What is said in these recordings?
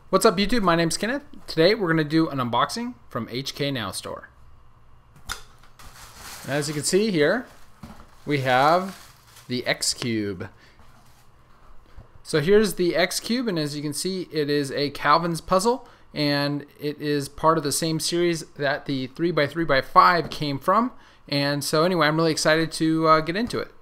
What's up YouTube? My name's Kenneth. Today we're going to do an unboxing from HKNowStore. As you can see here, we have the X Cube. So here's the X Cube, and as you can see, it is a Calvin's puzzle, and it is part of the same series that the 3x3x5 came from. And so anyway, I'm really excited to get into it.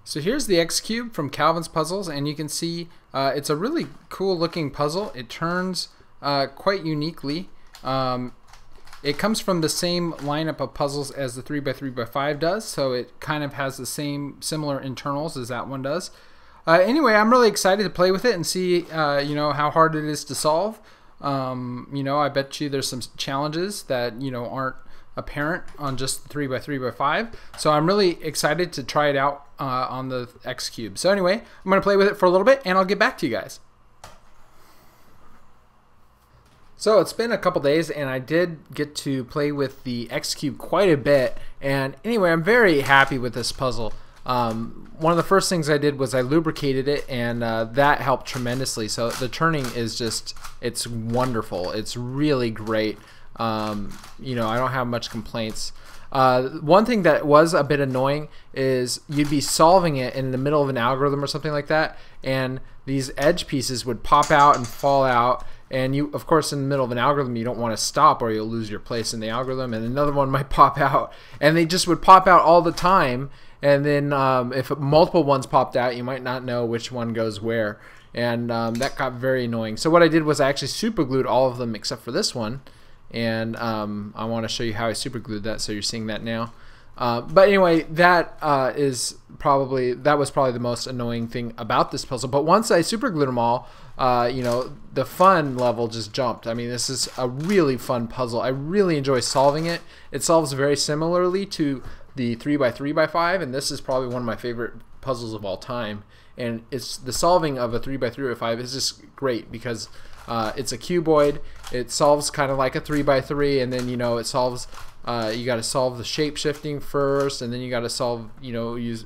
So here's the X Cube from Calvin's Puzzles, and you can see it's a really cool looking puzzle. It turns quite uniquely. It comes from the same lineup of puzzles as the 3x3x5 does, so it kind of has the same similar internals as that one does. Anyway, I'm really excited to play with it and see how hard it is to solve. I bet you there's some challenges that aren't apparent on just the 3x3x5, so I'm really excited to try it out on the X Cube. So anyway, I'm going to play with it for a little bit and I'll get back to you guys. So it's been a couple days and I did get to play with the X Cube quite a bit, and anyway, I'm very happy with this puzzle. One of the first things I did was I lubricated it, and that helped tremendously. So the turning is it's wonderful. It's really great. I don't have much complaints. One thing that was a bit annoying is you'd be solving it in the middle of an algorithm or something like that, and these edge pieces would pop out and fall out, and you, of course, in the middle of an algorithm, you don't want to stop or you'll lose your place in the algorithm, and another one might pop out, and they just would pop out all the time, and then if multiple ones popped out, you might not know which one goes where, and that got very annoying. So what I did was I actually super glued all of them except for this one, and I want to show you how I super glued that, so you're seeing that now. But anyway, that was probably the most annoying thing about this puzzle. But once I super glued them all, the fun level just jumped. I mean, this is a really fun puzzle. I really enjoy solving it. It solves very similarly to the 3x3x5, and this is probably one of my favorite puzzles of all time. And it's the solving of a 3x3x5 is just great because it's a cuboid. It solves kind of like a 3x3, and then it solves. You got to solve the shape shifting first, and then you got to solve use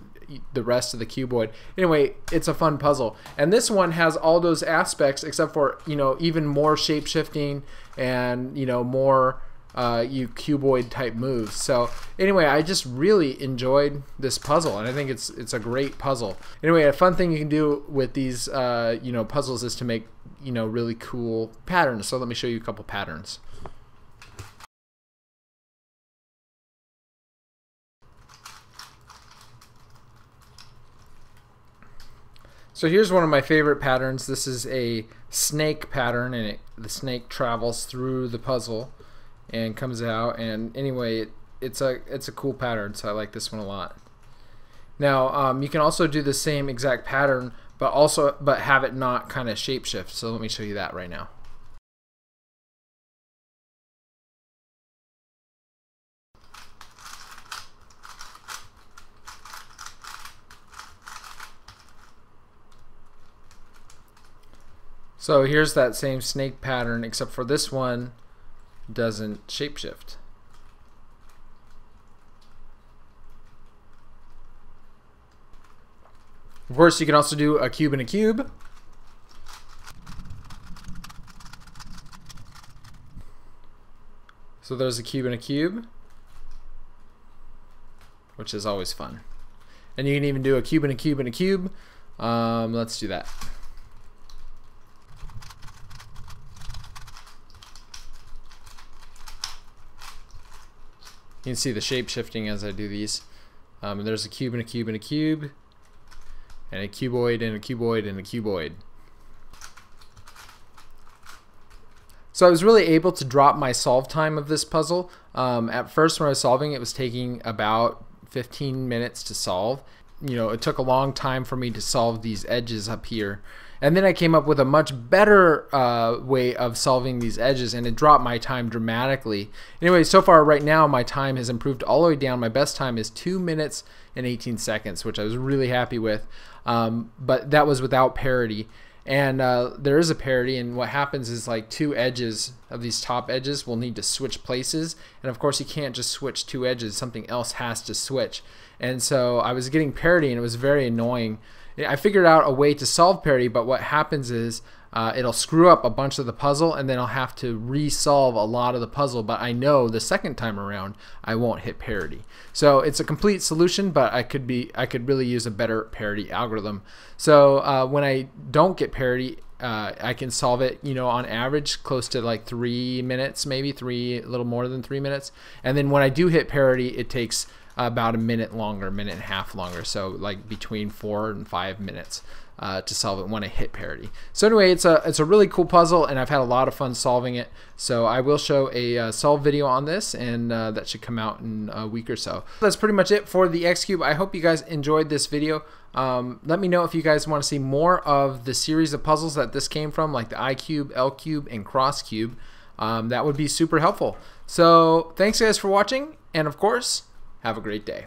the rest of the cuboid. Anyway, it's a fun puzzle, and this one has all those aspects except for even more shape shifting and more cuboid type moves. So anyway, I just really enjoyed this puzzle, and I think it's a great puzzle. Anyway, a fun thing you can do with these puzzles is to make really cool patterns. So let me show you a couple patterns. So here's one of my favorite patterns. This is a snake pattern, and the snake travels through the puzzle and comes out, and anyway, it's a cool pattern, so I like this one a lot. Now you can also do the same exact pattern, but have it not kind of shapeshift. So let me show you that right now. So here's that same snake pattern, except for this one doesn't shapeshift. Of course, you can also do a cube and a cube. So there's a cube and a cube, which is always fun. And you can even do a cube and a cube and a cube. Let's do that. You can see the shape shifting as I do these. And there's a cube and a cube and a cube, and a cuboid and a cuboid and a cuboid. So I was really able to drop my solve time of this puzzle. At first when I was solving, it was taking about 15 minutes to solve. It took a long time for me to solve these edges up here. And then I came up with a much better way of solving these edges, and it dropped my time dramatically. Anyway, so far right now my time has improved all the way down. My best time is 2 minutes and 18 seconds, which I was really happy with. But that was without parity. And there is a parity, and what happens is like two edges of these top edges will need to switch places, and of course you can't just switch two edges, something else has to switch. And so I was getting parity, and it was very annoying. I figured out a way to solve parity, but what happens is it'll screw up a bunch of the puzzle, and then I'll have to resolve a lot of the puzzle, but I know the second time around I won't hit parity. So it's a complete solution, but I could really use a better parity algorithm. So when I don't get parity, I can solve it, you know, on average close to like 3 minutes, maybe a little more than 3 minutes. And then when I do hit parity, it takes about a minute longer, a minute and a half longer. So like between 4 and 5 minutes to solve it when I hit parity. So anyway, it's a really cool puzzle, and I've had a lot of fun solving it. So I will show a solve video on this, and that should come out in a week or so. That's pretty much it for the X Cube. I hope you guys enjoyed this video. Let me know if you guys want to see more of the series of puzzles that this came from, like the I cube, L cube, and cross cube. That would be super helpful. So thanks guys for watching, and of course, have a great day.